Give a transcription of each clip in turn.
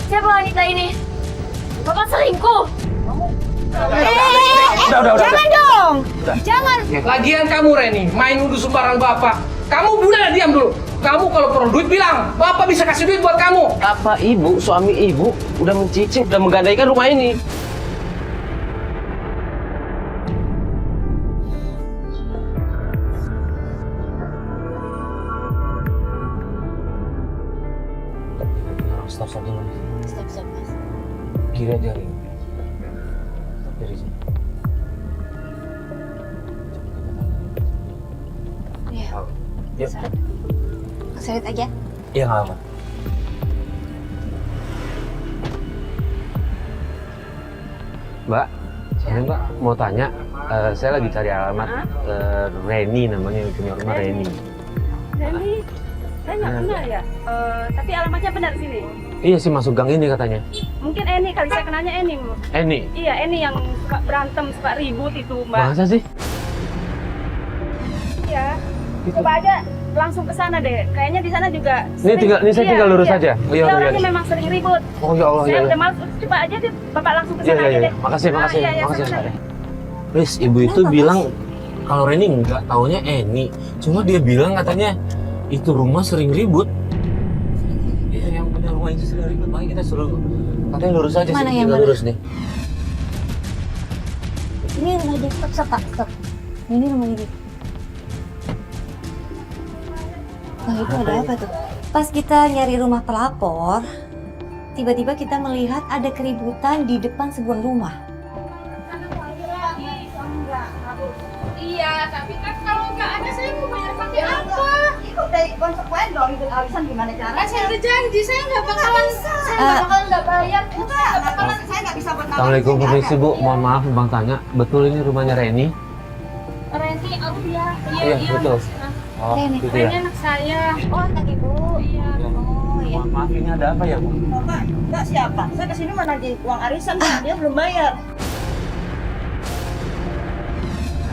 Siapa wanita ini? Bapak selingkuh. Jangan dong. Jangan. Lagian kamu Reni, main nuduh sembarang bapak. Kamu udah diam dulu. Kamu kalau perlu duit bilang, bapak bisa kasih duit buat kamu. Apa ibu, suami ibu udah mencicil, udah menggadaikan rumah ini? Stop dulu. Stop, Mas. Kiri aja Ring. Stop dari sini. Iya. Yuk. Saya lihat aja. Iya nggak apa. Mbak, saya Mbak mau tanya, saya lagi cari alamat Reni namanya yang punya rumah Reni. Reni, saya nggak kenal ya. Tapi alamatnya benar sini. Iya sih masuk gang ini katanya. Mungkin Eni kali, saya kenalnya Eni. Eni. Iya, Eni yang suka berantem, suka ribut itu, Mbak. Masa sih? Iya. Coba aja langsung ke sana deh. Kayaknya di sana juga. Ini saya tinggal lurus aja. Iya, orangnya memang sering ribut. Oh ya Allah Saya ya. udah malas. Coba aja deh, Bapak langsung ke Iya sana aja deh. Makasih. Iya, Makasih. sana. Please, ibu itu bilang kalau Reni nggak taunya Eni. Cuma dia bilang katanya itu rumah sering ribut. Iya, yang punya rumah itu sering ribut. Makanya kita suruh katanya lurus aja Mana sih. yang Kita mana? lurus nih. Ini rumah dia. Stop. Ini rumah dia. Wah, itu ada apa tuh? Pas kita nyari rumah pelapor, tiba-tiba kita melihat ada keributan di depan sebuah rumah. Iya, tapi kan kalau nggak ada saya mau bayar pakai apa? Itu dari konsekuen dong, ikut arisan gimana caranya? Saya udah janji, saya nggak bakalan nggak bayar. Saya nggak bisa buat Assalamualaikum, permisi Bu. Mohon maaf Bang tanya, betul ini rumahnya Reni? Reni, aku ya. Iya, betul. Oh, Reni. gitu Reni ya. anak saya. Oh, anak ibu. Iya. Oh, ya. Mohon maaf, ini ada apa ya Bu? Mbak siapa? Saya kesini mau nagih uang arisan, Pak. Dia belum bayar.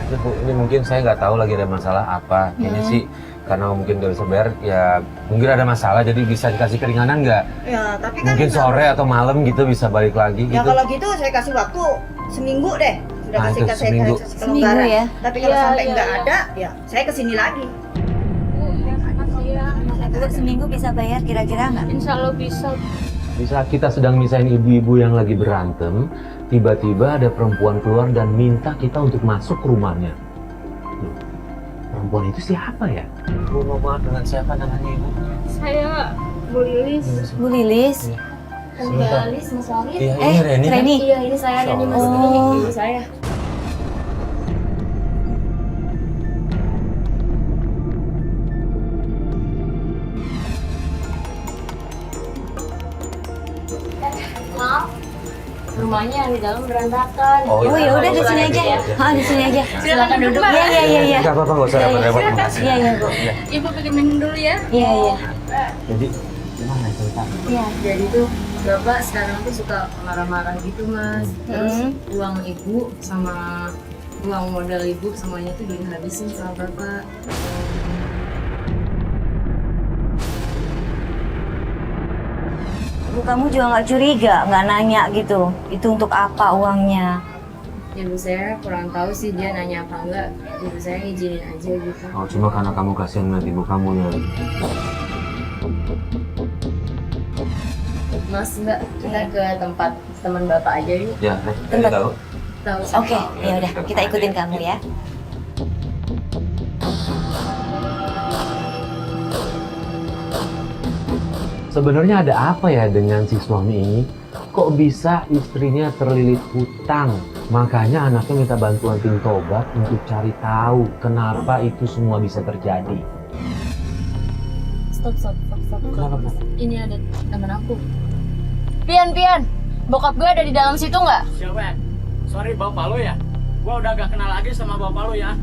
Itu Bu, ini mungkin saya nggak tahu lagi ada masalah apa. Ini sih karena mungkin nggak bisa bayar, ya mungkin ada masalah jadi bisa dikasih keringanan nggak? Ya, tapi kan Mungkin sore atau malam gitu bisa balik lagi ya gitu. kalau gitu saya kasih waktu seminggu deh. Sudah Nah, kasih itu ke saya seminggu. Seminggu ya? Tapi kalau Iya, sampai iya, nggak iya. ada, ya saya kesini lagi. Bu, seminggu bisa bayar kira-kira nggak? Insya Allah bisa. Di saat kita sedang misahin ibu-ibu yang lagi berantem, tiba-tiba ada perempuan keluar dan minta kita untuk masuk ke rumahnya. Loh, perempuan itu siapa ya? Bu, mau maaf dengan siapa namanya ibu? Saya Bu Lilis. Bu Lilis. Sebentar. Mas Waris. Iya, ini Reni kan? Reni. Iya, ini saya Reni Mas. Oh. Ini ibu saya. Maaf, rumahnya yang di dalam berantakan. Oh, Oh ya udah di sini aja. Di sini aja. Silakan duduk, Mbak. Iya. Nggak apa-apa, nggak usah repot-repot. Makasih. Iya, Bu. Ibu pakai minum dulu ya. Iya. Jadi, gimana cerita? Iya. Jadi tuh bapak sekarang tuh suka marah-marah gitu mas. Terus uang ibu sama uang modal ibu semuanya tuh dihabisin sama bapak. Bu, kamu juga nggak curiga, nggak nanya gitu. Itu untuk apa uangnya? Ibu saya kurang tahu sih dia nanya apa enggak. Ibu saya ngizinin aja gitu. Oh, cuma karena kamu kasihan ngeliat ibu kamu ya. Mas mbak, kita ke tempat teman bapak aja yuk. Ya, Reni tahu. Tahu. Oke, ya udah kita ikutin kamu ya. Sebenarnya ada apa ya dengan si suami ini? Kok bisa istrinya terlilit hutang? Makanya anaknya minta bantuan tim tobat untuk cari tahu kenapa itu semua bisa terjadi. Stop. Kenapa? Ini ada teman aku. Pian, bokap gue ada di dalam situ nggak? Siapa? Sorry bapak lo ya. Gua udah gak kenal lagi sama bapak lo ya.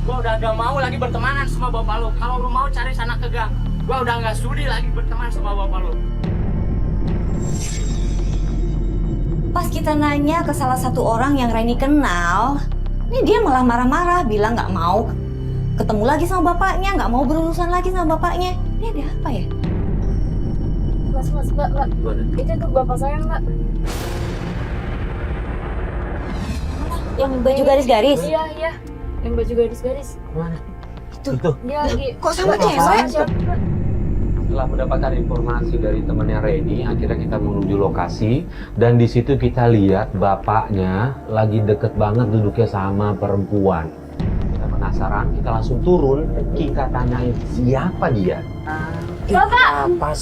Gua udah gak mau lagi bertemanan sama bapak lo. Kalau lo mau cari sana ke gang, gua udah gak sudi lagi berteman sama bapak lo. Pas kita nanya ke salah satu orang yang Reni kenal, ini dia malah marah-marah, bilang nggak mau ketemu lagi sama bapaknya, nggak mau berurusan lagi sama bapaknya. Ini ada apa ya? Mbak. Gimana? Itu tuh bapak saya, Mbak. Yang baju garis-garis. Iya. Yang baju garis-garis. Mana? Itu. Iya, Kok sama Bapak cewek? siapa, Mbak? Setelah mendapatkan informasi dari temannya Reni, akhirnya kita menuju lokasi dan di situ kita lihat bapaknya lagi deket banget duduknya sama perempuan. Kita penasaran, kita langsung turun, kita tanyain siapa dia. Bapak! Pas.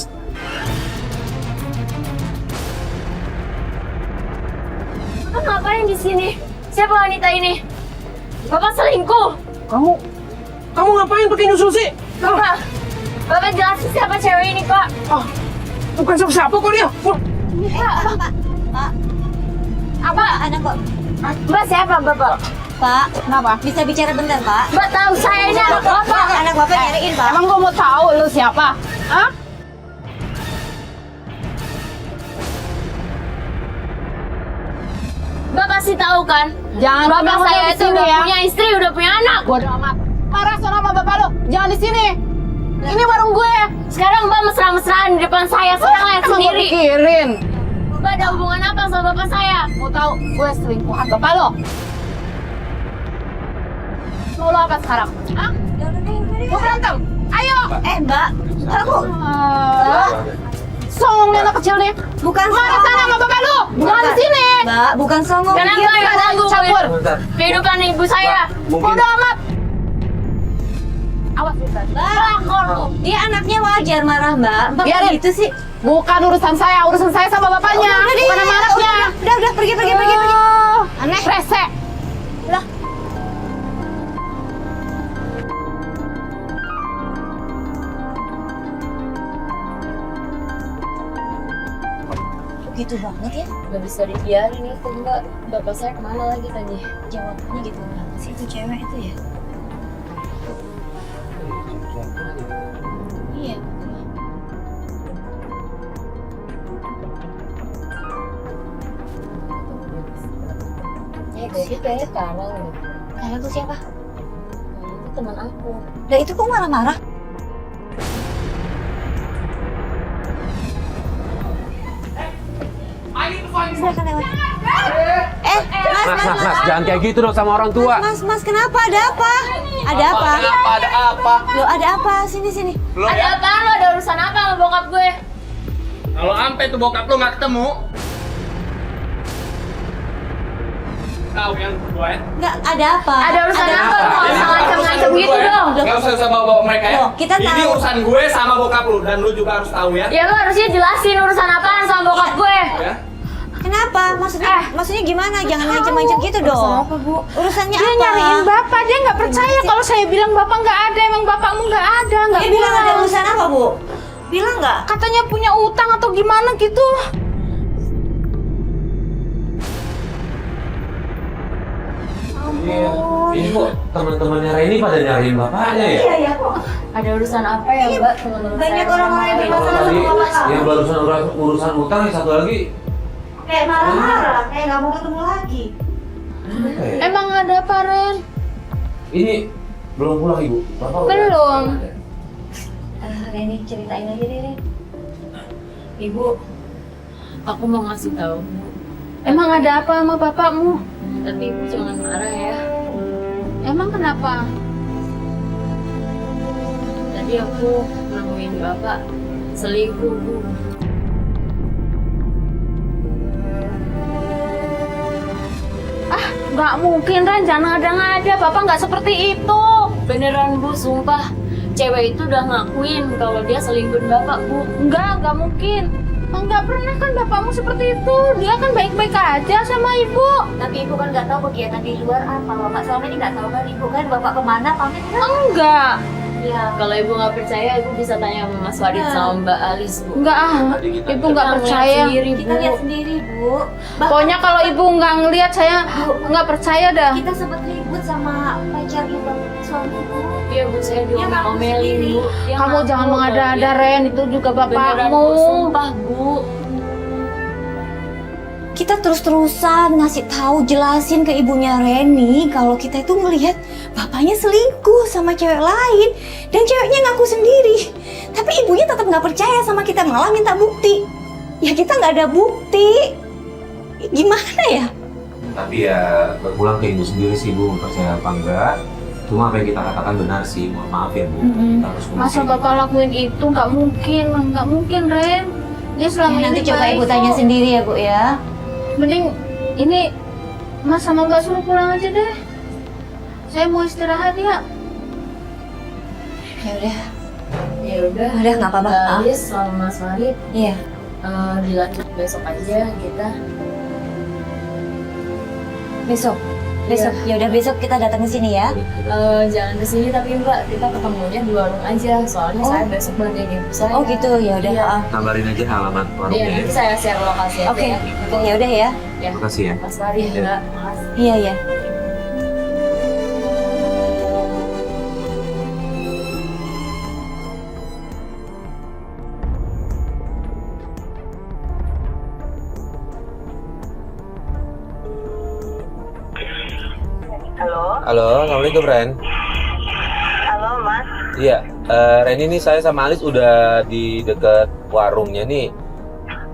Bapak ngapain di sini? Siapa wanita ini? Bapak selingkuh. Kamu ngapain pakai nyusul sih? Bapak jelasin siapa cewek ini, Pak. Bukan siapa-siapa kok dia. Pak. Apa? Anak kok. Mbak siapa, Bapak? Pak, kenapa? Bisa bicara bentar, Pak? Mbak tahu saya ini anak Bapak. Anak Bapak nyariin, Pak. Emang gua mau tahu lu siapa? Hah? Mbak pasti tahu kan? Jangan Bapak ngomong saya di itu sini udah ya. punya istri, udah punya anak. Bodoh amat. Marah sono sama bapak lu. Jangan di sini. Ini warung gue. Sekarang Mbak mesra-mesraan di depan saya, sekarang lihat Emang gua sendiri. pikirin. Mbak ada hubungan apa sama bapak saya? Mau tahu gue selingkuhan bapak lo? Mau lo apa sekarang? Hah? Mau berantem? Ayo. Mbak. Kamu. Songong nih anak kecil nih. Bukan Marah sana sama bapak lu. Jangan di sini. Mbak, bukan songong. Kenapa Dia ya ganggu campur. kehidupan ibu saya? Bodoh amat. Awas Ustaz. Mbak, dia anaknya wajar marah, Mbak. Mbak, Biarin. kok gitu sih? Bukan urusan saya sama bapaknya. Udah deh, Bukan sama anaknya. Udah, pergi. Aneh. Resek. Gitu banget ya. Gak bisa dibiarin itu, Mbak. Bapak saya kemana lagi tadi? Jawabannya gitu banget sih itu cewek itu ya. Iya. Ya kayak gitu ya, sekarang. Kalian tuh siapa? Itu teman aku. Nah itu kok marah-marah? Silakan lewat. Mas, jangan kayak gitu dong sama orang tua. Mas, kenapa? Ada apa? Ada apa? Ada apa? Loh, ada apa? Sini. Lo Ada ya? apaan lo? Ada urusan apa sama bokap gue? Kalau sampai tuh bokap lo nggak ketemu, tahu yang berdua ya? Nggak, ada apa? Ada urusan apa? apa? Lo nggak usah ngancem-ngancem gitu dong. Nggak usah sama bawa mereka ya. Loh, kita Ini tahu. urusan gue sama bokap lu dan lu juga harus tahu ya. Ya lo harusnya jelasin urusan apaan sama bokap gue. Ya. Kenapa? Maksudnya gimana? Jangan ngancem-ngancem gitu dong. apa, Bu? Urusannya Dia apa? nyariin bapak, dia nggak percaya kalau saya bilang bapak nggak ada, emang bapakmu nggak ada, nggak Dia bilang ada urusan apa, Bu? Bilang nggak? Katanya punya utang atau gimana gitu. Iya. Ini kok teman-temannya Reni pada nyariin bapaknya ya? Iya kok. Ada urusan apa ya, Mbak? Teman-teman Banyak saya orang-orang yang kemarin. bermasalah sama Tadi bapak kamu. yang barusan urusan utang, yang satu lagi Kayak marah-marah, kayak nggak mau ketemu lagi. Emang ada apa, Ren? ini belum pulang ibu. Bapak udah- Belum. Reni ceritain aja deh, Ren. Ibu, aku mau ngasih tahu. Emang ada apa sama bapakmu? Tapi ibu jangan marah ya. Emang kenapa? Tadi aku nemuin bapak selingkuh, Bu. Nggak mungkin, Ren. Jangan ada-ada. Bapak nggak seperti itu. Beneran, Bu, sumpah. Cewek itu udah ngakuin kalau dia selingkuhin bapak, Bu. Nggak mungkin. Nggak pernah kan bapakmu seperti itu. Dia kan baik-baik aja sama ibu. Tapi ibu kan nggak tahu kegiatan di luar apa. Bapak selama ini nggak tahu kan ibu kan bapak kemana pamit kan? Enggak. Iya. Kalau ibu nggak percaya, ibu bisa tanya sama Mas Wadid sama Mbak Alis, Bu. Enggak ah. Tadi kita Ibu nggak Kita percaya. ngeliat sendiri, Bu. Kita lihat sendiri, Bu. Pokoknya kalau ibu nggak ngelihat, saya nggak percaya dah. Kita sempat ribut sama pacarnya suami ibu. Iya, Bu, saya Dia ngaku diomel-omelin, sendiri. Bu. Dia Kamu ngaku jangan kalau mengada-ada, dia- Ren. Itu juga Beneran, bapakmu. Bu, sumpah, Bu. kita terus-terusan ngasih tahu, jelasin ke ibunya Reni kalau kita itu melihat bapaknya selingkuh sama cewek lain dan ceweknya ngaku sendiri. Tapi ibunya tetap nggak percaya sama kita, malah minta bukti. Ya kita nggak ada bukti. Gimana ya? Tapi ya berpulang ke ibu sendiri sih Bu, percaya apa enggak. Cuma apa yang kita katakan benar sih, mohon maaf ya Bu. Kita harus Masa bapak lakuin itu? Nggak mungkin Ren. Dia selama Nanti ini coba baik ibu tanya kok. sendiri ya Bu ya. Mending ini Mas sama Mbak suruh pulang aja deh. Saya mau istirahat ya. Ya udah. Ya udah. Udah, nggak apa-apa. Haris sama Mas Farid Iya. dilanjut besok aja kita. Besok. Ya udah besok kita datang ke sini ya. Jangan kesini tapi Mbak, kita ketemunya di warung aja. Soalnya Oh. saya besok bantuin ibu saya. Oh gitu, ya udah. Iya. kabarin aja halaman Iya, warungnya. nanti saya share lokasi aja Oke. ya. Ya udah ya. Ya. Makasih ya. Mas Farid, Mbak. Makasih. Iya ya. Halo, Halo, assalamualaikum Ren. halo Mas. Iya, Ren ini saya sama Alis udah di dekat warungnya nih.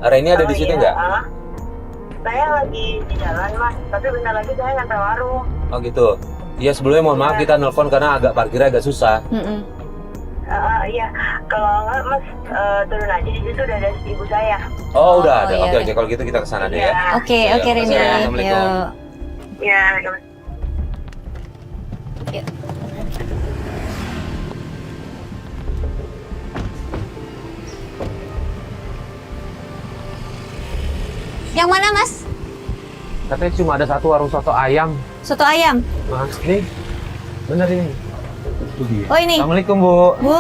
Reni ada di situ iya, nggak? Saya lagi di jalan Mas, tapi bentar lagi saya ngantar warung. Oh gitu. Iya sebelumnya mohon maaf kita nelpon karena agak parkirnya agak susah. Iya, kalau enggak Mas turun aja di situ udah ada ibu saya. Oh udah ada. iya, Oke iya. oke kalau gitu kita kesana deh ya. Iya. Oke, Iya, oke Reni. makasih ya. Assalamualaikum. Yuk. Ya, Yang mana Mas? Katanya cuma ada satu warung soto ayam. Soto ayam. Mas, ini bener ini. Itu dia. Oh ini. Assalamualaikum Bu. Bu.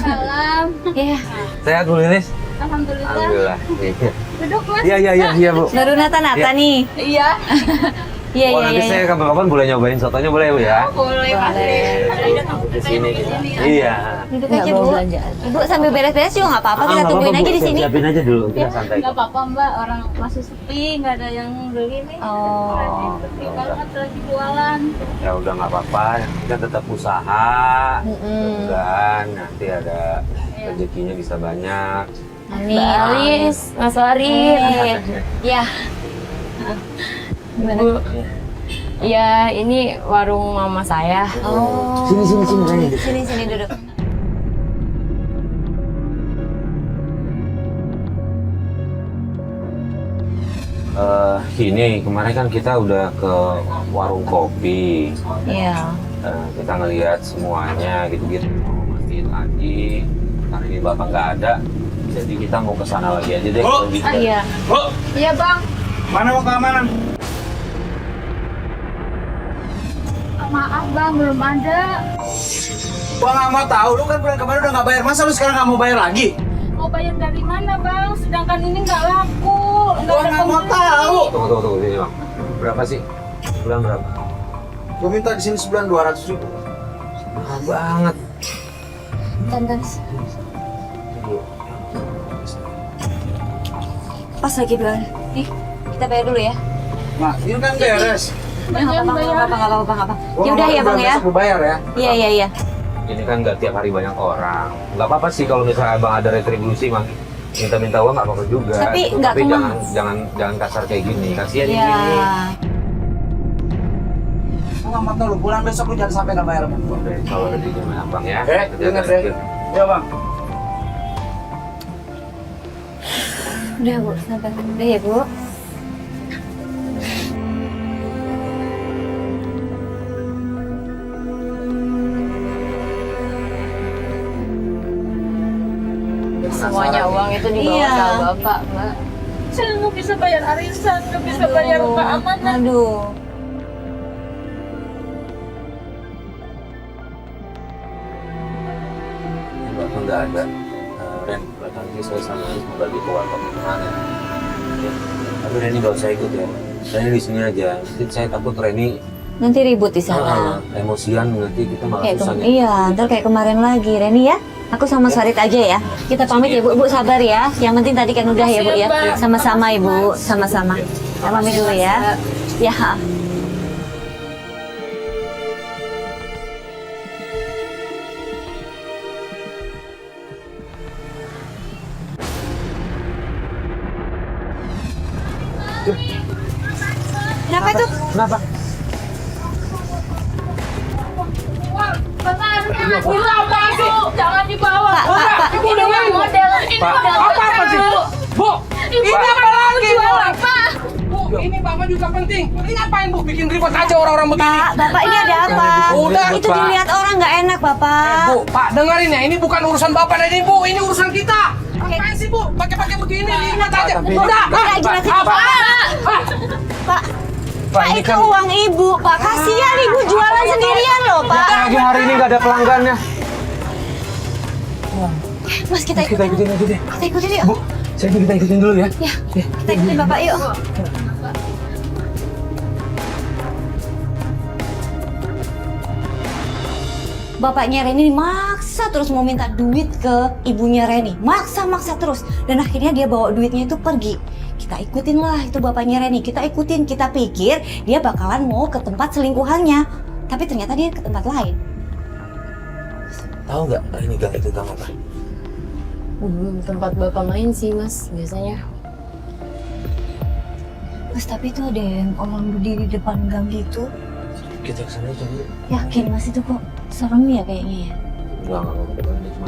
Salam. Iya. Sehat Bu Lilis? Alhamdulillah. Alhamdulillah. Duduk Mas. Iya Bu. Baru nata-nata Iya. nih. Iya. Iya, Oh iya, nanti iya. saya kapan-kapan boleh nyobain sotonya boleh Bu ya? Boleh Di sini. Iya. Duduk Nggak aja bawa Bu. belanjaan. Ibu sambil beres-beres juga nggak apa-apa, kita nggak tungguin apa-apa, aja Bu. di sini. Siapin aja dulu, kita santai. Nggak apa-apa Mbak, orang masih sepi, nggak ada yang beli nih. Oh. Sepi banget lagi jualan. Ya udah nggak apa-apa, kita tetap usaha. Dan nanti ada rezekinya bisa banyak. Amin. Mbak Alis, Mas Farid. Ya. Bu, ya ini warung mama saya. Oh. Sini duduk. Ini kemarin kan kita udah ke warung kopi. Iya. Kita ngelihat semuanya gitu-gitu. Mau mastiin lagi. Karena ini bapak nggak ada, jadi kita mau ke sana lagi aja deh. Oh, kalau gitu. Iya. Bu, Iya Bang. mana mau keamanan? Maaf Bang, belum ada. Gua nggak mau tahu, lu kan bulan kemarin udah nggak bayar, masa lu sekarang nggak mau bayar lagi? Mau bayar dari mana Bang? Sedangkan ini nggak laku. Gua nggak mau tahu. Tunggu sini bang. Berapa sih? Bulan berapa? Gua minta di sini sebulan 200.000. Mahal banget. Tantan. Pas lagi bulan. Nih, kita bayar dulu ya. Nah, ini kan beres. Nggak apa-apa. Gua Ya udah nggak ya mau Bang ya. besok gua bayar ya. Iya. Ini kan nggak tiap hari banyak orang. Nggak apa-apa sih kalau misalnya abang ada retribusi bang. Minta uang nggak apa-apa juga. Tapi Gitu. nggak Tapi kemana. jangan kasar kayak gini. Kasihan Iya. gini. Gua nggak mau tahu, lu pulang besok lu jangan sampai nggak bayar. Oke, kalau ada di rumah abang ya. Ingat deh. Ya bang. Udah Bu, sampai. Udah ya Bu. Semuanya uang itu dibawa Iya. sama bapak, Mbak. Saya nggak bisa bayar arisan, nggak bisa bayar keamanan. Aduh. Bapak nggak ada. Ren, nanti saya sama Anis mau bagi ke warkop kemana? Ya. Tapi Reni nggak usah ikut ya. Reni di sini aja. Nanti saya takut Reni Nanti ribut di sana. emosian nanti kita malah Kayak susah nih. iya, ntar kayak kemarin lagi. Reni ya, aku sama Sarit aja ya. Kita pamit ya Bu, Bu sabar ya. Yang penting tadi kan udah ya Bu ya. Sama-sama Ibu, sama-sama. Mami dulu ya. Ya. Kenapa itu? Kenapa? Bapak harusnya apaan sih? Jangan dibawa. Pak. Ini model. Ini Pak, model. apa sih? Bu, ini apa lagi, Bu? Pak. Bu, ini Bapak juga penting. Ini ngapain, Bu? Bikin ribet aja orang-orang begini. Pak, Bapak ini ada apa? Udah, Itu Pak. dilihat orang nggak enak, Bapak. Bu, Pak, dengerin ya. Ini bukan urusan Bapak dan Ibu. Ini urusan kita. Ngapain sih, Bu? Pakai-pakai begini, ribet aja. Udah, Pak, jelasin. apa? Pak, Pak, ini itu kan uang Ibu. Pak, kasihan Ibu jualan sendirian loh, Pak. lagi hari ini nggak ada pelanggannya. Mas, kita Kita ikutin aja deh. Kita ikutin yuk. Bu, kita ikutin dulu ya. Ya, kita ikutin Bapak yuk. Bapaknya Reni maksa terus mau minta duit ke ibunya Reni. Maksa terus. Dan akhirnya dia bawa duitnya itu pergi. Kita ikutin lah itu bapaknya Reni. Kita ikutin, kita pikir dia bakalan mau ke tempat selingkuhannya. Tapi ternyata dia ke tempat lain. Tahu nggak ini gang itu gang apa? Tempat Bapak main sih, Mas, biasanya. Mas, tapi itu ada yang orang berdiri di depan gang gitu. Kita kesana aja dulu. Yakin Mas itu kok serem ya kayaknya ya? Enggak ada cuma.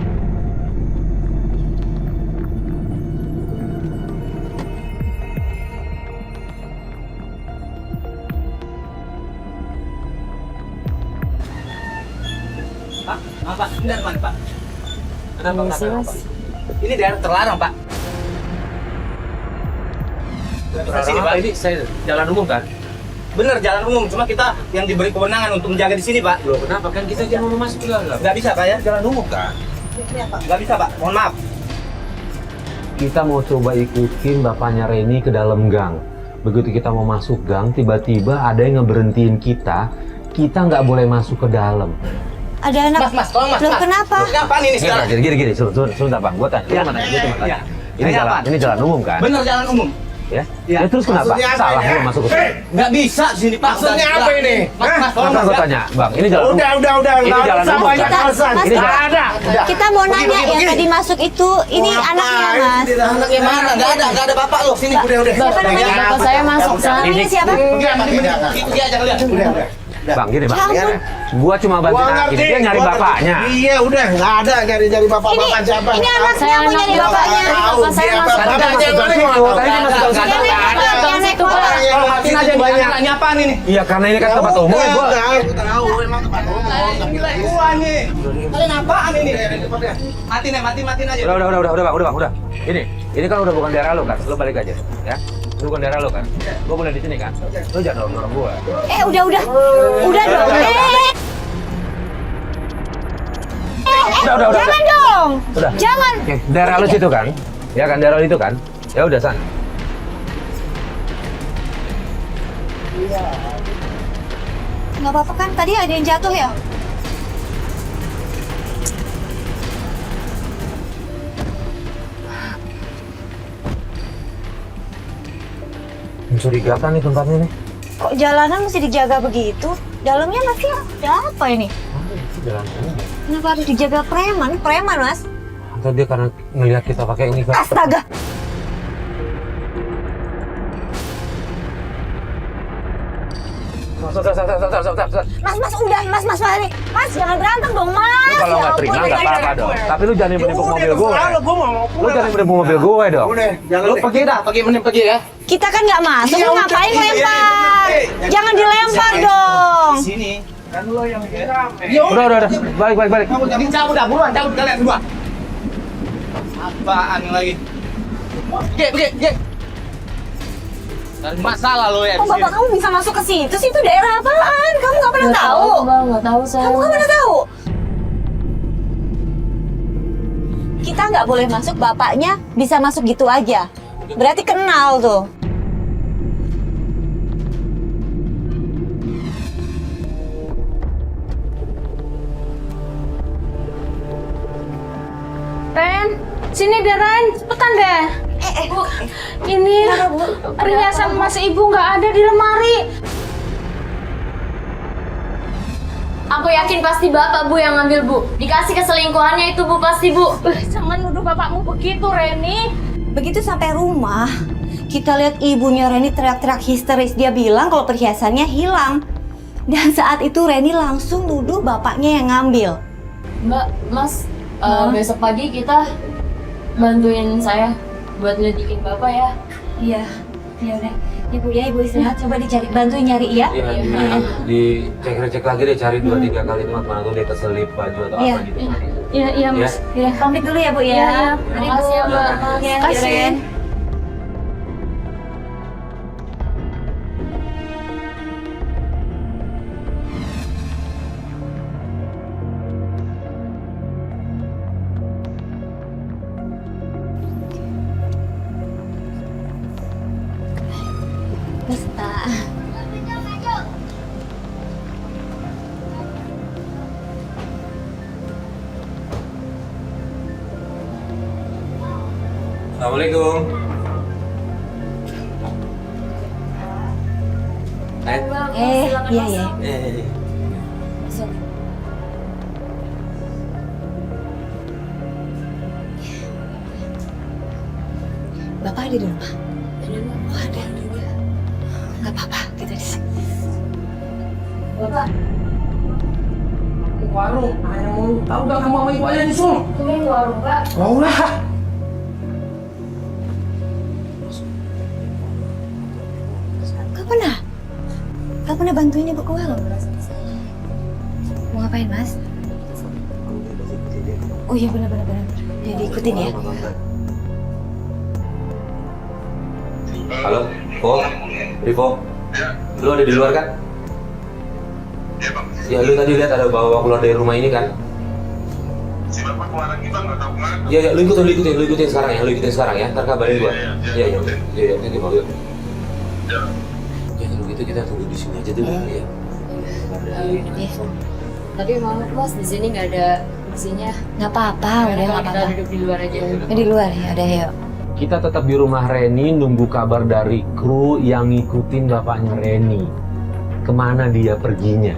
Pak, maaf Pak, benar Pak. Kenapa, Iya sih, kenapa, Mas. Pak? Ini daerah terlarang, Pak. Di sini, Pak. Ini saya jalan umum kan? Bener, jalan umum. Cuma kita yang diberi kewenangan untuk menjaga di sini, Pak. Loh, kenapa? Kan kita jangan mau masuk juga. Nggak bisa, Pak ya? Jalan umum kan? Nggak bisa, Pak. Mohon maaf. Kita mau coba ikutin bapaknya Reni ke dalam gang. Begitu kita mau masuk gang, tiba-tiba ada yang ngeberhentiin kita. Kita nggak boleh masuk ke dalam. Ada anak. Mas, tolong Mas. Loh, Mas. kenapa? Loh, kenapa ini sekarang? Gini, sebentar Bang, gua tanya. Gua cuma tanya. Ini jalan umum kan? Bener, jalan umum. Ya? Iya. Ya terus kenapa? Maksudnya apa Salah ini, gua ya? masuk ke sini. Nggak bisa di sini, Pak. Maksudnya Udah, apa ini? Mas, Mas, tolong Maka Mas. gua ya. tanya, Bang, ini jalan umum. Udah. Ini Nggak jalan usah umum, banyak kan? alasan. Mas, Ini Nggak ada. Kita mau nanya Begini, yang begini. tadi masuk itu, ini anaknya Mas. Anaknya mana? Nggak ada Bapak loh. Sini, udah. Siapa namanya? Bapak saya masuk sana. Namanya siapa? Ikuti aja kalian. Udah. Bang, gini Bang. Ya ampun. Gua cuma bantu Hakim, dia nyari bapaknya. Iya, udah. Nggak ada nyari bapak-bapak siapa. Ini anaknya Saya mau nyari anak bapaknya. Bapak saya masuk. Tadi kan masuk gang situ, tadi kan masuk gang situ. Yang naik motor. Matiin aja banyak. Nanya apaan ini? Iya, karena ini kan tempat umum, gua. Aku tahu, emang tempat umum. Gila gua nih. Kalian apaan ini? Matiin aja. Udah, Bang. Ini kan udah bukan daerah lo kan, lo balik aja, ya. Ini bukan daerah lo kan, gua boleh di sini kan. Lo jangan dorong gua. Udah dong. Udah. Jangan dong. Udah. Jangan. Oke, daerah lo situ kan? Ya kan, daerah lo itu kan? Ya udah sana. Nggak apa-apa kan? Tadi ada yang jatuh ya? Mencurigakan nih tempatnya nih. Kok jalanan mesti dijaga begitu? Dalamnya masih ada apa ini? Jalan umum. Kenapa harus dijaga preman? Preman, Mas. Atau dia karena ngelihat kita pakai ini kan? Astaga. Sebentar. Mas, udah, Mas, Mas, jangan berantem dong, Mas. Lu kalau nggak Ya terima ampun, nggak apa-apa dong. Tapi lu jangan menipu mobil gue. Gue mau Lu pulang. jangan menipu mobil gue dong. Udah, jangan Lu deh. pergi dah, pergi ya. Kita kan nggak masuk, Iya, lu udah, ngapain iya, lempar? iya. Jangan dilempar dong. Di sini. Kan lo yang rame. Udah. Balik. Kamu jadi cabut dah, buruan cabut kalian berdua. Apaan lagi? Pergi. Dari masalah lo ya Oh, di bapak sini. kamu bisa masuk ke situ? Situ daerah apaan? Kamu nggak pernah tahu? Nggak tahu saya. Kamu nggak pernah tahu? Kita nggak boleh masuk, bapaknya bisa masuk gitu aja. Berarti kenal tuh. Ren, sini deh Ren, cepetan deh. Bu, ini perhiasan emas ibu nggak ada di lemari. Aku yakin pasti bapak bu yang ngambil bu. Dikasih ke selingkuhannya itu bu pasti bu. Jangan nuduh bapakmu begitu, Reni. Begitu sampai rumah, kita lihat ibunya Reni teriak-teriak histeris. Dia bilang kalau perhiasannya hilang. Dan saat itu Reni langsung nuduh bapaknya yang ngambil. Mbak, Mas, besok pagi kita bantuin saya buat nyelidikin bapak ya. Iya, ya udah. Ibu ya, ibu istirahat. Coba dicari, bantuin nyari ya. Iya, dicek lagi deh, cari 2-3 kali teman mana tuh dia keselip baju atau Iya. apa gitu. Iya, Mas. Ya, pamit dulu ya Bu ya. Iya, Mari, Bu. makasih ya, Mbak. Iya, Makasih. Ren. Basta. Assalamualaikum. Iya ya. Masuk. Bapak ada di rumah? Oh, ada. Nggak apa-apa, kita di sini. Bapak, Warung, ayah mau tahu gak kamu sama ibu aja nyusul? ini ke warung Pak. Mau lah. Gak pernah bantuin ibu ke warung? Mau ngapain, Mas? Oh iya, benar. Ya, diikutin ya. Halo, Po, Rivo, lu ada di luar kan? Ya, lu tadi lihat ada bawa keluar dari rumah ini kan? Si bapak kemarin kita nggak tahu kemana. Iya, lu ikutin sekarang ya, ntar kabarin gua. Iya, nanti mau yuk. Ya, kalau gitu kita tunggu di sini aja dulu ya. Tapi mau Mas di sini nggak ada isinya. Nggak apa-apa, udah nggak Kita apa-apa. duduk di luar aja. Di luar ya, udah yuk. Kita tetap di rumah Reni nunggu kabar dari kru yang ngikutin bapaknya Reni. Kemana dia perginya?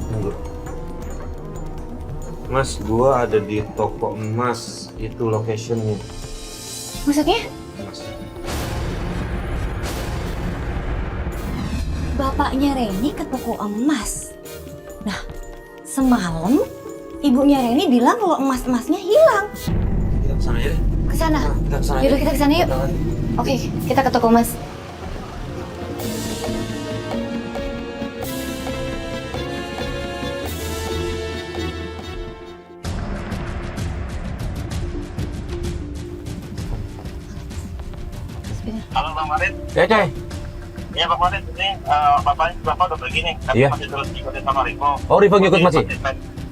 Tunggu. Mas, gua ada di toko emas. Itu locationnya. Maksudnya? Mas. Bapaknya Reni ke toko emas. Nah, semalam ibunya Reni bilang kalau emas-emasnya hilang. Kita kesana aja deh. Kesana. Kita kesana aja. Yaudah, kita kesana yuk. Oke, kita ke toko emas. Halo Bang Marit. Ya, coy. Iya Bang Marit, ini bapak udah pergi nih. Tapi Iya. masih terus ikutin sama Rico. Oh, Rivo ngikut masih?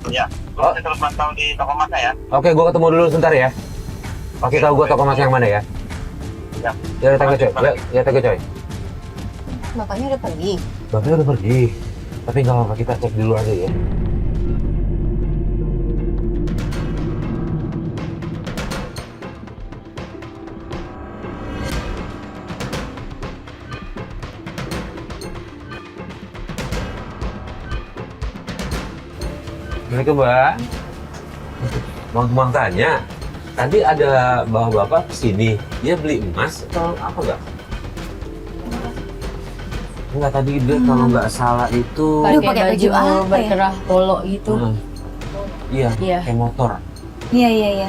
Iya. Gua masih terus mantau di toko emasnya ya. Oke, gua ketemu dulu sebentar ya. Oke, tahu gua toko emas yang mana ya? Ya. Ya, thank you, coy. Ya, thank you, coy. Bapaknya udah pergi. Bapaknya udah pergi. Tapi nggak apa-apa, kita cek dulu aja ya. Assalamualaikum, Mbak. Mau tanya, tadi ada bapak kesini, dia beli emas atau apa nggak? Enggak, tadi dia kalau nggak salah itu... Aduh, pakai baju apa ya? berkerah polo gitu. Iya, Iya. kayak motor. Iya. Dia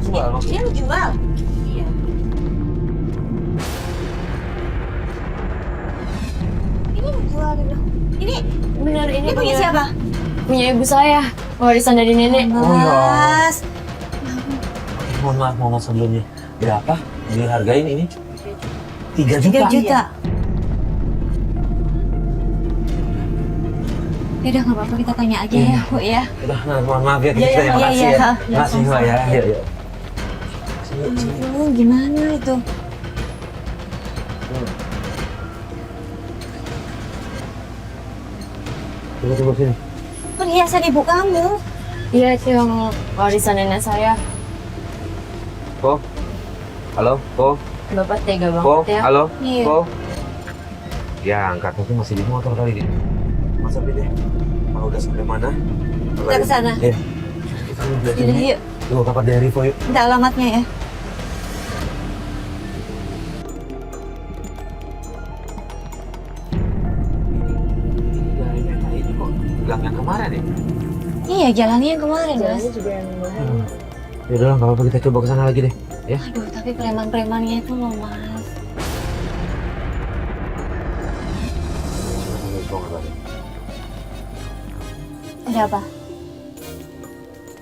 jual, maksudnya. Dia jual. Iya. Ini jual gitu. Ini Bener ini punya siapa? Punya ibu saya. Warisan dari nenek. Oh, iya. Mas. Mohon maaf sebelumnya. Berapa dihargain ini? 3 juta. 3 juta. Ya udah nggak apa-apa, kita tanya aja ya, Bu ya. Udah, nah, mohon maaf ya, Iya, terima iya, kasih iya. ya. Ya, Makasih Mbak ya. Yuk. Aduh, gimana itu? Coba sini. Perhiasan ibu kamu. Iya, itu yang warisan nenek saya. Po. Halo, Po. Bapak tega Po. banget ya. Halo, Iya. Po. Ya, angkatnya tuh masih di motor kali dia. Masa deh. Kalau udah sampai mana? Kita ke sana. Iya. Kita lihat Yaudah, ini. yuk. Tuh, kabar dari Rivo yuk. Minta alamatnya ya. Ini kok gang yang kemarin ya? Iya, jalannya yang kemarin, Mas. Jalannya juga yang mana? Ya udah, nggak apa-apa, kita coba ke sana lagi deh. Ya. Aduh, tapi preman-premannya itu loh, Mas. Ada apa?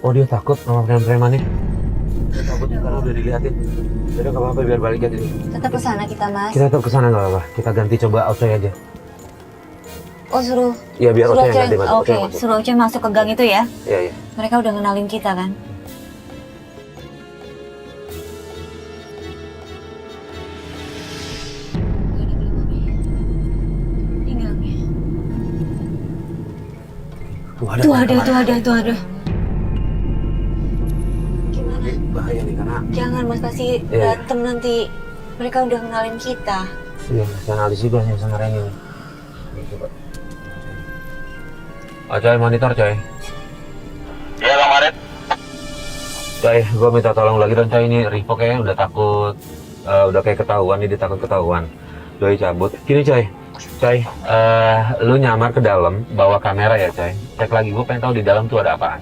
Oh, dia takut sama preman-premannya. Dia takut karena udah dilihatin. Jadi nggak apa-apa, biar balik aja. Tetap ke sana kita, Mas. Kita tetap ke sana nggak apa-apa. Kita ganti coba Ocoy aja. Oh, suruh. Iya, biar Suruh Ocoy yang Oce, ganti masuk. oke, suruh Oce masuk ke gang itu ya. Iya, iya. Mereka udah ngenalin kita kan. Tuh ada. Gimana? Bahaya nih karena Jangan, Mas, pasti Iya. berantem nanti. Mereka udah ngenalin kita. iya, saya analis juga sih sama Reni. Coba. Coy, monitor coy. Iya Bang Marit. Coy, gue minta tolong lagi dong coy, ini Rivo kayaknya udah takut, udah kayak ketahuan nih, dia takut ketahuan. Doi cabut. Gini coy, lu nyamar ke dalam, bawa kamera ya coy. Cek lagi, gue pengen tahu di dalam tuh ada apaan.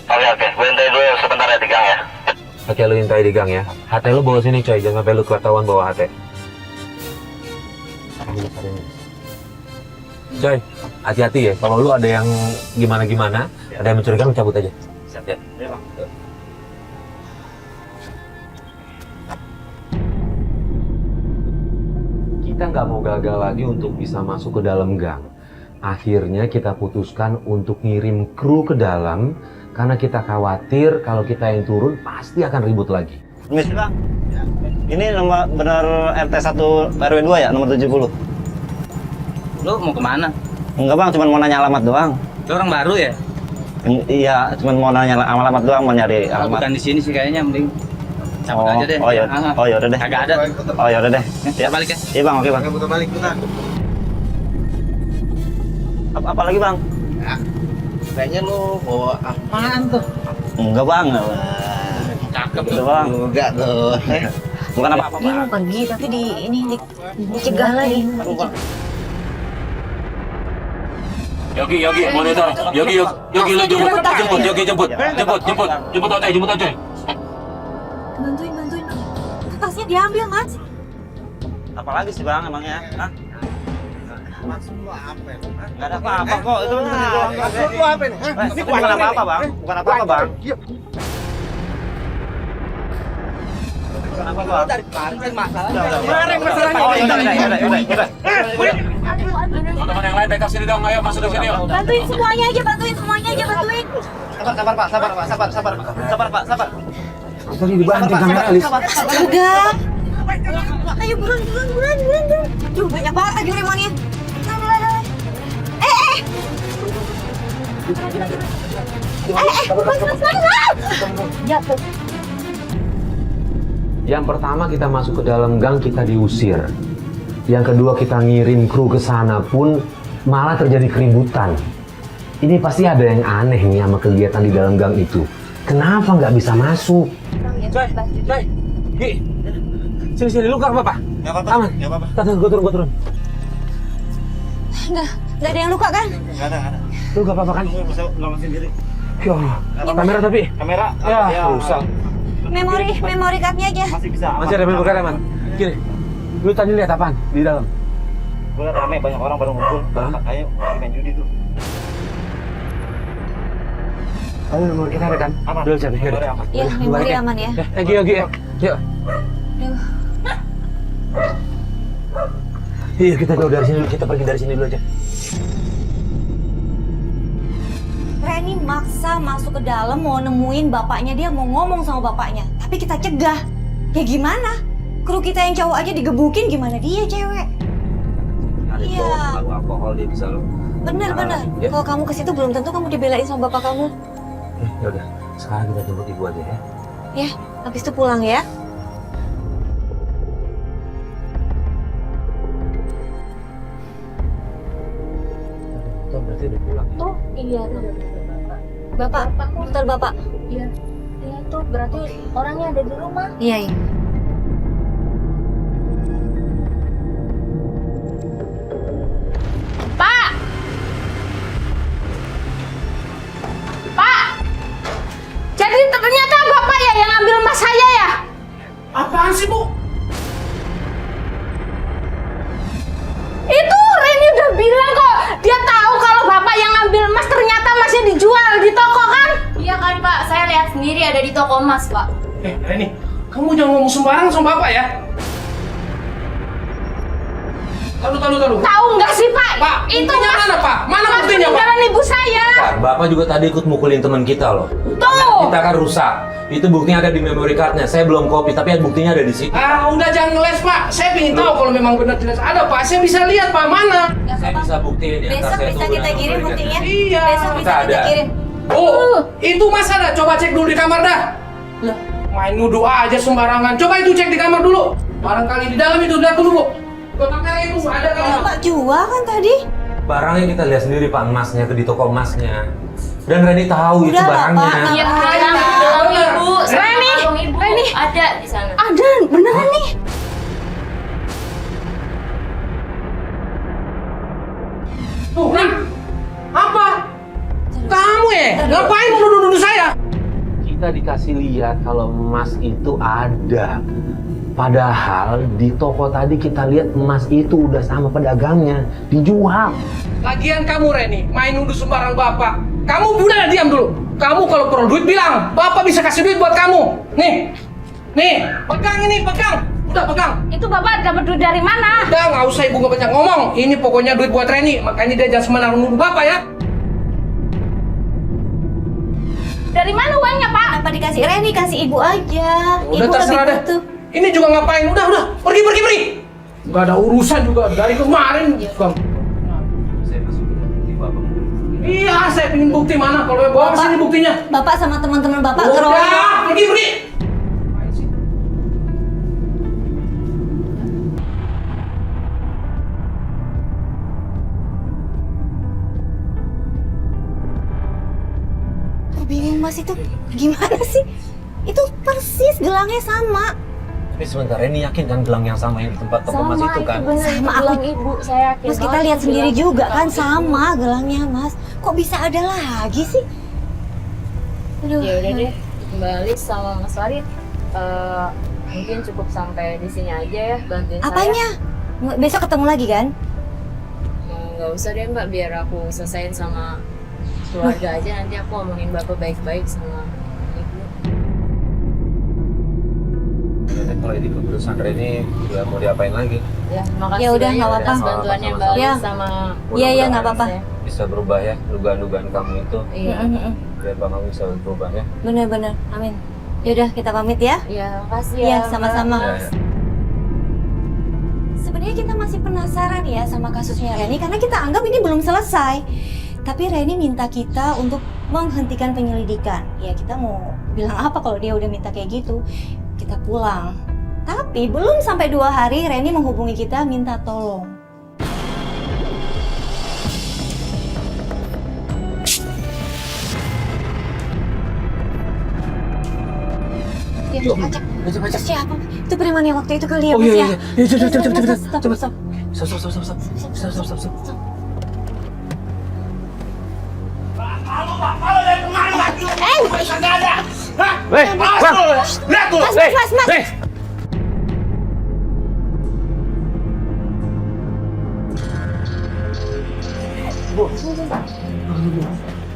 Oke. Gue intai dulu sebentar ya di gang ya. Oke, lu intai di gang ya. HT lu bawa sini coy, jangan sampai lu ketahuan bawa HT. Coy, hati-hati ya. Kalau lu ada yang gimana-gimana, ada yang mencurigakan, lu cabut aja. Siap. Ya. Iya, Bang. Kita nggak mau gagal lagi untuk bisa masuk ke dalam gang. Akhirnya kita putuskan untuk ngirim kru ke dalam karena kita khawatir kalau kita yang turun pasti akan ribut lagi. Permisi Bang, ini nomor benar RT 1 RW 2 ya, nomor 70? Lu mau kemana? Enggak Bang, cuma mau nanya alamat doang. Lu orang baru ya? Iya, cuma mau nanya alamat doang, mau nyari Kalau alamat. bukan di sini sih kayaknya, mending cabut aja deh. Oh ya, Ah, oh ya udah deh. Kagak ada. Oh ya udah deh. Ya balik ya. Iya Bang, oke Bang. Putar balik, putar. Apa lagi Bang? Kayaknya lu bawa apaan tuh? Enggak Bang. Cakep Udah Bang. Enggak tuh. Bukan apa-apa Dia Bang. mau pergi tapi dicegah lagi. Yogi, monitor. Yogi, lu jemput Ocoy. Bantuin. Tasnya diambil, Mas. Apa lagi sih Bang emangnya? Hah? Maksud lu apa ya? Enggak ada apa-apa kok. Itu Maksud lu apa nih? ini bukan apa-apa Bang. Bukan apa-apa Bang. Bukan apa-apa. Dari kemarin masalah. Oh ya udah. Teman-teman yang lain backup sini dong, ayo masuk ke sini yuk. Bantuin semuanya aja. Sabar Pak. Tadi dibanting kamera, Lis. Astaga. Ayo buruan. Duh, banyak banget lagi premannya. Jatuh. Yang pertama kita masuk ke dalam gang, kita diusir. Yang kedua kita ngirim kru ke sana pun malah terjadi keributan. Ini pasti ada yang aneh nih sama kegiatan di dalam gang itu. Kenapa nggak bisa masuk? Coy, Gi. Sini, lu gak apa-apa? Enggak apa-apa. Aman? Enggak apa-apa. Gue turun. Nggak ada yang luka kan? Enggak ada. Lu gak apa-apa kan? Bisa ngelawan sendiri. Ya, kamera tapi. Kamera Ya, rusak. Memori cardnya aja. Masih bisa. Masih ada memory card, Man. Gini, lu tadi lihat apaan di dalam? Gue liat rame, banyak orang baru ngumpul. Hah? Kayak main judi tuh. Oh, memory kita ada kan? Aman. Dulu cari, Memori yaudah. aman. Iya, memori aman ya. Yogi. Yuk. Iya, kita jauh dari sini, kita pergi dari sini dulu aja. Reni maksa masuk ke dalam mau nemuin bapaknya, dia mau ngomong sama bapaknya. Tapi kita cegah. Ya gimana? Kru kita yang cowok aja digebukin, gimana dia cewek? kemarin Iya. bawa pengaruh alkohol dia bisa lo. Benar. Ya. Kalau kamu ke situ belum tentu kamu dibelain sama bapak kamu. Ya udah, sekarang kita jemput ibu aja ya. Ya, habis itu pulang ya. Tuh berarti udah pulang ya. Tuh, iya tuh. Bapak, bentar bapak. Iya. Iya tuh, berarti orangnya ada di rumah. Iya, iya. Pak! Pak! Jadi ternyata Bapak ya yang ambil emas saya ya? Apaan sih, Bu? Itu Reni udah bilang kok dia tahu kalau Bapak yang ambil emas ternyata masih dijual di toko kan? Iya kan Pak, saya lihat sendiri ada di toko emas Pak. Reni, kamu jangan ngomong sembarang sama Bapak ya. Taruh. Tahu nggak sih Pak? Pak, itu buktinya mas, mana, Pak? Mana mas buktinya, Pak? peninggalan ibu saya. Pak, Bapak juga tadi ikut mukulin teman kita loh. Tuh. Kita kan rusak. Itu buktinya ada di memory cardnya. Saya belum copy, tapi buktinya ada di situ. Udah jangan ngeles, Pak. Saya ingin tahu kalau memang benar jelas ada, Pak. Saya bisa lihat, Pak, mana? Saya bisa buktiin ya. Besok bisa kita kirim buktinya. Iya. Besok bisa kita Ada. kirim. Oh, itu Mas ada. Coba cek dulu di kamar dah. Lah, main nuduh aja sembarangan. Coba itu cek di kamar dulu. Barangkali di dalam itu lihat dulu, Bu. Kotaknya itu ada kali. Bapak jual kan tadi? Barangnya kita lihat sendiri Pak, emasnya di toko emasnya. Dan Reni tahu itu Udah, barangnya. Bapak. Iya, Ngapain? gelang Ibu. sama Reni, kalung Ibu Reni. ada di sana. Ada, beneran nih. Tuh, kan? Apa? Kamu ya? Ngapain nuduh-nuduh saya? Kita dikasih lihat kalau emas itu ada. Padahal di toko tadi kita lihat emas itu udah sama pedagangnya, dijual. Lagian kamu, Reni, main nuduh sembarang Bapak. Kamu udah diam dulu. Kamu kalau perlu duit bilang, Bapak bisa kasih duit buat kamu. Nih, pegang ini, pegang. Udah pegang. Itu Bapak dapat duit dari mana? Udah, nggak usah Ibu nggak banyak ngomong. Ini pokoknya duit buat Reni. Makanya dia jangan sembarangan nuduh Bapak ya. Dari mana uangnya Pak? Kenapa dikasih Reni, kasih ibu aja. Udah Ibu terserah lebih deh. butuh. Ini juga ngapain? Udah, pergi. Gak ada urusan juga dari kemarin. Bang. Saya masuk di Bapak. Iya, saya pengen bukti mana. Kalau bawa Bapak. sini buktinya. Bapak sama teman-teman Bapak Udah, keroyok. pergi. Bingung Mas, itu gimana sih? Itu persis gelangnya sama. Tapi sebentar, Reni yakin kan gelang yang sama yang di tempat toko emas itu kan? benar Sama itu aku. gelang Ibu. Saya yakin. Mas, kita banget lihat itu sendiri gelang juga Ibu. kan sama gelangnya Mas. Kok bisa ada lagi sih? Aduh. Ya udah deh, kembali sama Mas Farid. Mungkin cukup sampai di sini aja ya, bantuin Apanya? Besok ketemu lagi kan? saya. Nggak usah deh Mbak, biar aku selesain sama keluarga aja. Nanti aku ngomongin Bapak baik-baik sama Ibu. Kalau ini keputusan Reni, udah mau diapain lagi? Ya, makasih Ya udah, banyak nggak apa-apa. atas bantuannya Mbak Ya. Alis sama Iya, nggak apa-apa. saya. Bisa berubah ya, dugaan-dugaan kamu itu. Iya. Biar Bang kamu bisa berubah ya. Bener-bener, amin. Yaudah, kita pamit ya. Iya, makasih ya. Iya, Mbak. sama-sama. Ya, ya. Sebenarnya kita masih penasaran ya sama kasusnya Reni karena kita anggap ini belum selesai. Tapi Reni minta kita untuk menghentikan penyelidikan. Ya kita mau bilang apa kalau dia udah minta kayak gitu? Kita pulang. Tapi belum sampai 2 hari Reni menghubungi kita minta tolong. Ya, baca siapa? Itu preman yang waktu itu kali ya, Mas ya? Stop. Stop. Mas.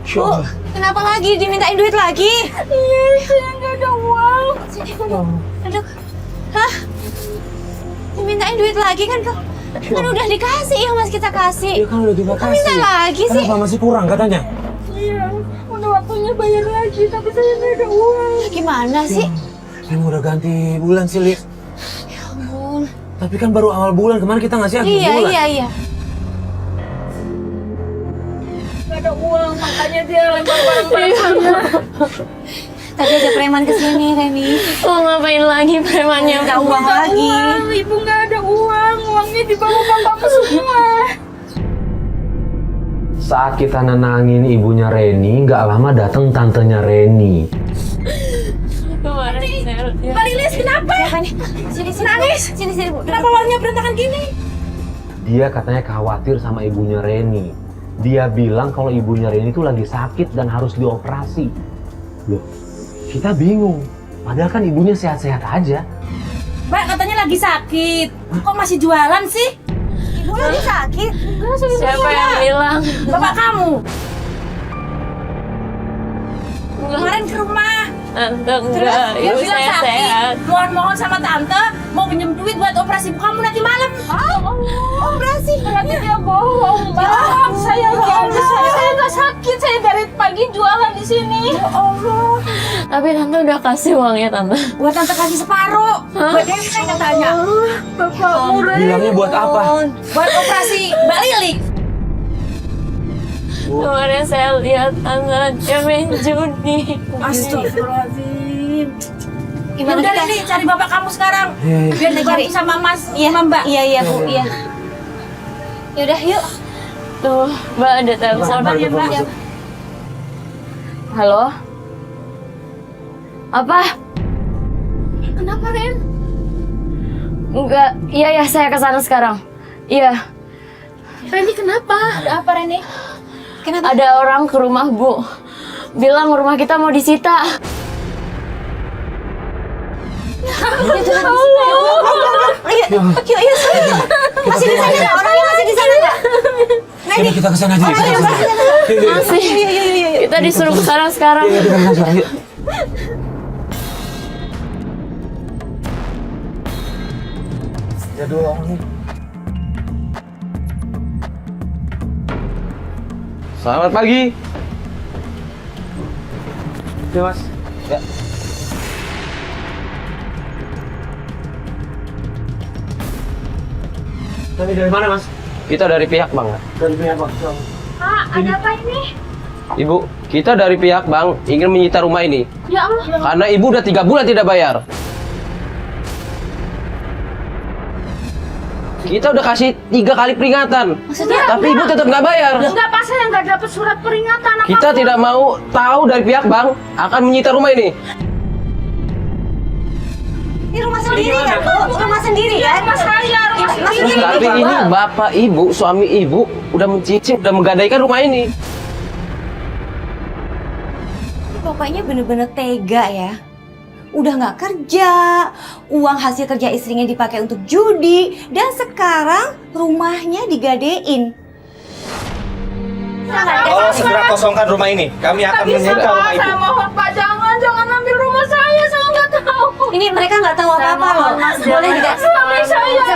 Bu, kenapa lagi? Dimintain duit lagi? Iya, saya nggak ada uang. Aduh, hah? Dimintain duit lagi kan? Kan udah dikasih ya Mas, kita kasih. Iya kan udah kita Kok minta lagi sih? Kenapa masih kurang katanya? Iya, udah waktunya bayar lagi, tapi saya nggak ada uang. Gimana sih? Emang udah ganti bulan sih, Lik. Ya ampun. Tapi kan baru awal bulan, kemarin kita ngasih akhir Iya, bulan. iya. ada uang, makanya dia lempar barang-barang saya. Tadi ada preman kesini, Reni. Mau ngapain lagi premannya? Minta uang lagi. Ibu nggak ada uang, uangnya dibawa bapakku semua. Saat kita nenangin ibunya Reni, nggak lama datang tantenya Reni. Kemarin saya lihat. Mbak Lilis, kenapa? Siapa nih? Sini, Nangis? Sini, Bu. Kenapa warnanya berantakan gini? Dia katanya khawatir sama ibunya Reni. Dia bilang kalau ibunya Reni itu lagi sakit dan harus dioperasi. Loh, kita bingung. Padahal kan ibunya sehat-sehat aja. Mbak katanya lagi sakit. Kok masih jualan sih? Ibu lagi sakit. Siapa yang bilang? Bapak kamu Enggak, kemarin ke rumah. Tante, Terus enggak. dia Ibu bilang saya sakit. sehat. Mohon-mohon sama tante mau pinjam duit buat operasi ibu kamu nanti malam. Operasi. Berarti dia bohong, Mbak. Saya nggak sakit. Saya dari pagi jualan di sini. Ya Allah. Tapi tante udah kasih uangnya tante. Buat tante kasih separuh. Buat Dewi kan katanya. Bapakmu Bilangnya buat apa? buat operasi Mbak Lili. Kemarin saya lihat tante dia main judi. Astagfirullahaladzim. Gimana Udah kita? Lili, cari bapak kamu sekarang. Biar dibantu sama Mas, Iya, sama Mbak. Iya, Bu. Iya. Yaudah, yuk. Tuh, Mbak ada telepon. Sabar ya, Mbak. Halo? Apa? Kenapa, Ren? Enggak, iya saya kesana sekarang. Iya, Reni kenapa? Ada apa, Reni? Kenapa? ada orang ke rumah Bu. Bilang rumah kita mau disita. Yuk, sini. Masih di sana nggak? Orangnya masih di sana nggak? Reni, Kita kesana aja. orangnya masih di sana. Masih. Yuk. Kita disuruh kesana sekarang. Kita kesana sekarang, yuk. Ya dua orang nih. Selamat pagi. Ya, Mas. Ya. Tapi dari mana, Mas? Kita dari pihak bank. Dari pihak Bang. Pak, ada apa ini? Ibu, kita dari pihak bank ingin menyita rumah ini. Ya Allah. Karena ibu udah 3 bulan tidak bayar. Kita udah kasih 3 kali peringatan. Tapi ibu tetap nggak bayar. Enggak, Pak, saya nggak dapat surat peringatan apa. Kita tidak mau tahu dari pihak bank akan menyita rumah ini. Ini rumah sendiri kan, Bu? Rumah sendiri kan? Rumah saya, rumah sendiri. Tapi ini bapak ibu, suami ibu udah mencicip, udah menggadaikan rumah ini. Bapaknya bener-bener tega ya. Udah nggak kerja, uang hasil kerja istrinya dipakai untuk judi, dan sekarang rumahnya digadein. Tolong segera kosongkan rumah ini. Kami akan menyita rumah ibu. Saya mohon, Pak, jangan ambil rumah saya nggak tahu. Ini mereka nggak tahu apa-apa loh. Boleh dikasih Suami saya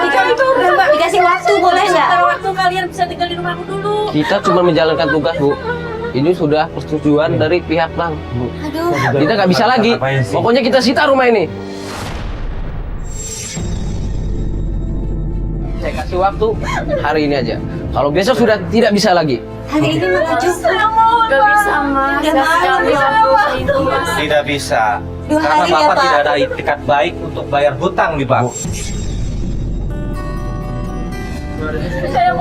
dikasih waktu boleh nggak? Sebentar waktu kalian bisa tinggal di rumahku dulu. Kita cuma menjalankan tugas, Bu. Ini sudah persetujuan dari pihak bank, Bu. Aduh. Kita nggak bisa lagi. Pokoknya kita sita rumah ini. Saya kasih waktu hari ini aja. Kalau besok sudah tidak bisa lagi. Hari ini mah juga. Gak bisa, Mas. Udah Gak malam, sekali waktu itu, Mas. Tidak bisa. 2 Karena hari ya, Bapak Pak. tidak ada itikat baik untuk bayar hutang di bank.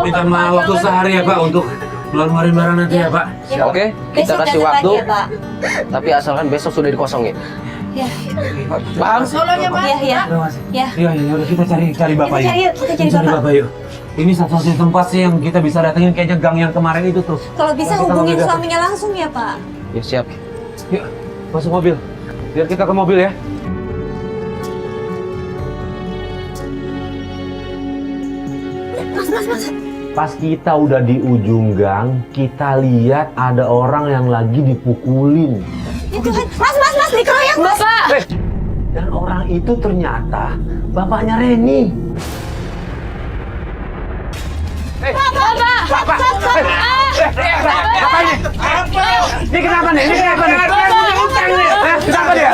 Minta maaf waktu sehari ya, Pak, untuk ngeluarin barang nanti ya, Pak. Oke, kita Besok kasih datang waktu. lagi ya, Pak. Tapi asalkan besok sudah dikosongin. Ya. Bang, Iya. Ya. Iya, udah kita cari Bapak Kita cari yuk, kita cari Bapak. yuk. Ini satu-satunya tempat sih yang kita bisa datengin, kayaknya gang yang kemarin itu tuh. Kalau bisa Kita hubungin mobil datang. suaminya langsung ya, Pak. ya siap. Yuk, masuk mobil. Biar kita ke mobil ya. Pas kita udah di ujung gang, kita lihat ada orang yang lagi dipukulin. Itu kan, mas, dikeroyok, Mas. Bapak! Dan orang itu ternyata bapaknya Reni. Ini kenapa nih? Kenapa dia?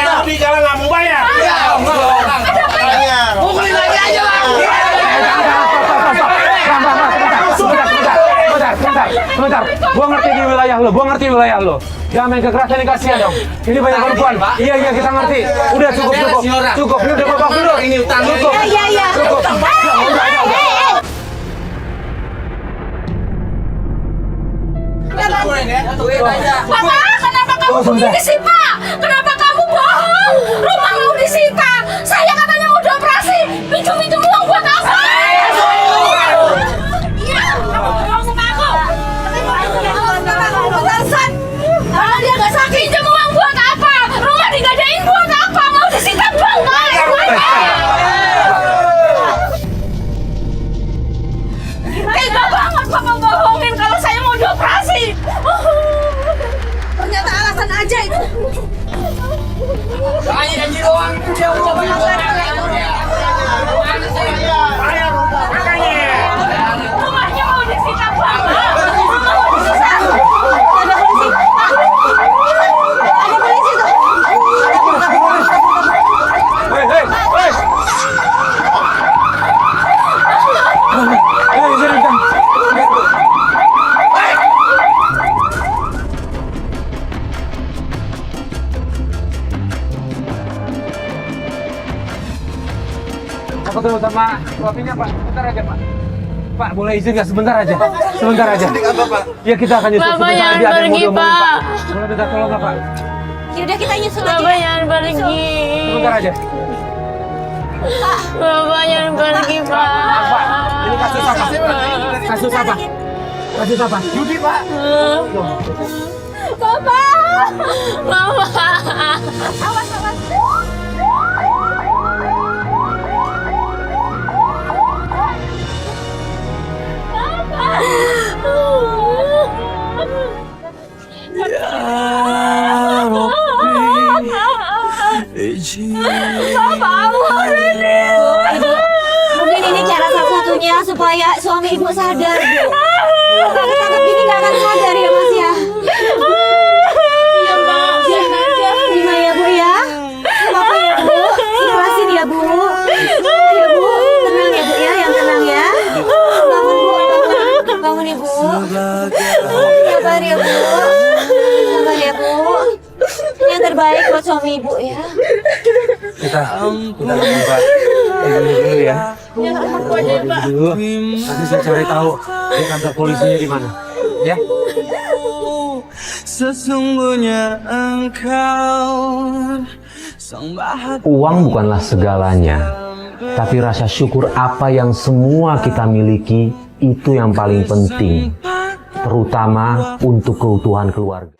Tapi kalau nggak mau bayar. Pukulin lagi aja lah. lo, gua ngerti wilayah lo. Jangan main kekerasan, ini kasihan dong. Ini banyak perempuan. Iya, kita ngerti. Udah cukup. Cukup, ini udah babak belur. Ini utang lo. Iya. Cukup. Papa, kenapa kamu begini sih, Pak? Kenapa kamu bohong? Rumah mau disita. Saya katanya udah operasi. Pinjam uang buat apa? Iya, kamu bohong sama aku. Batasan. Kalau dia nggak sakit, pinjam uang buat apa? Rumah digadain buat apa? Mau disita bang, tega banget Papa bohongin kalau saya mau dioperasi. Ternyata alasan aja itu. Hanya janji doang itu dia udah banyak Rumahnya mau disita bang. Rumah mau disita. Ada polisi tuh. Aku ketemu sama suaminya, Pak. Sebentar aja, Pak. Pak, boleh izin nggak sebentar aja? Sebentar aja. Ya, kita akan nyusul Bapak sebentar. jangan Ada yang mau pergi, diomongin, Pak. Boleh minta tolong nggak, Pak? Yaudah kita nyusul aja. Bapak jangan pergi. Sebentar aja. Bapak jangan pergi, Pak. Pak, ini kasus apa? Kasus apa? Kasus apa? Judi, Pak. Bapak. Awas. Mungkin ini cara satu-satunya supaya suami ibu sadar, Bu. Kalau ketangkap gini nggak akan sadar ya, Mas ya. Terima ya, Bu ya. Apa ya, Bu? Ikhlasin ya, Bu. Ya, Bu. Tenang ya, Bu ya. Yang tenang ya. Bangun, Bu. Bangun, Ibu. Sabar ya, Bu. Sabar ya, Bu. Yang terbaik buat suami ibu ya. Kita buka dulu ya. Dulu. Nanti saya cari tahu di kantor polisinya di mana. Ya. Sesungguhnya engkau Uang bukanlah segalanya, tapi rasa syukur apa yang semua kita miliki itu yang paling penting, terutama untuk keutuhan keluarga.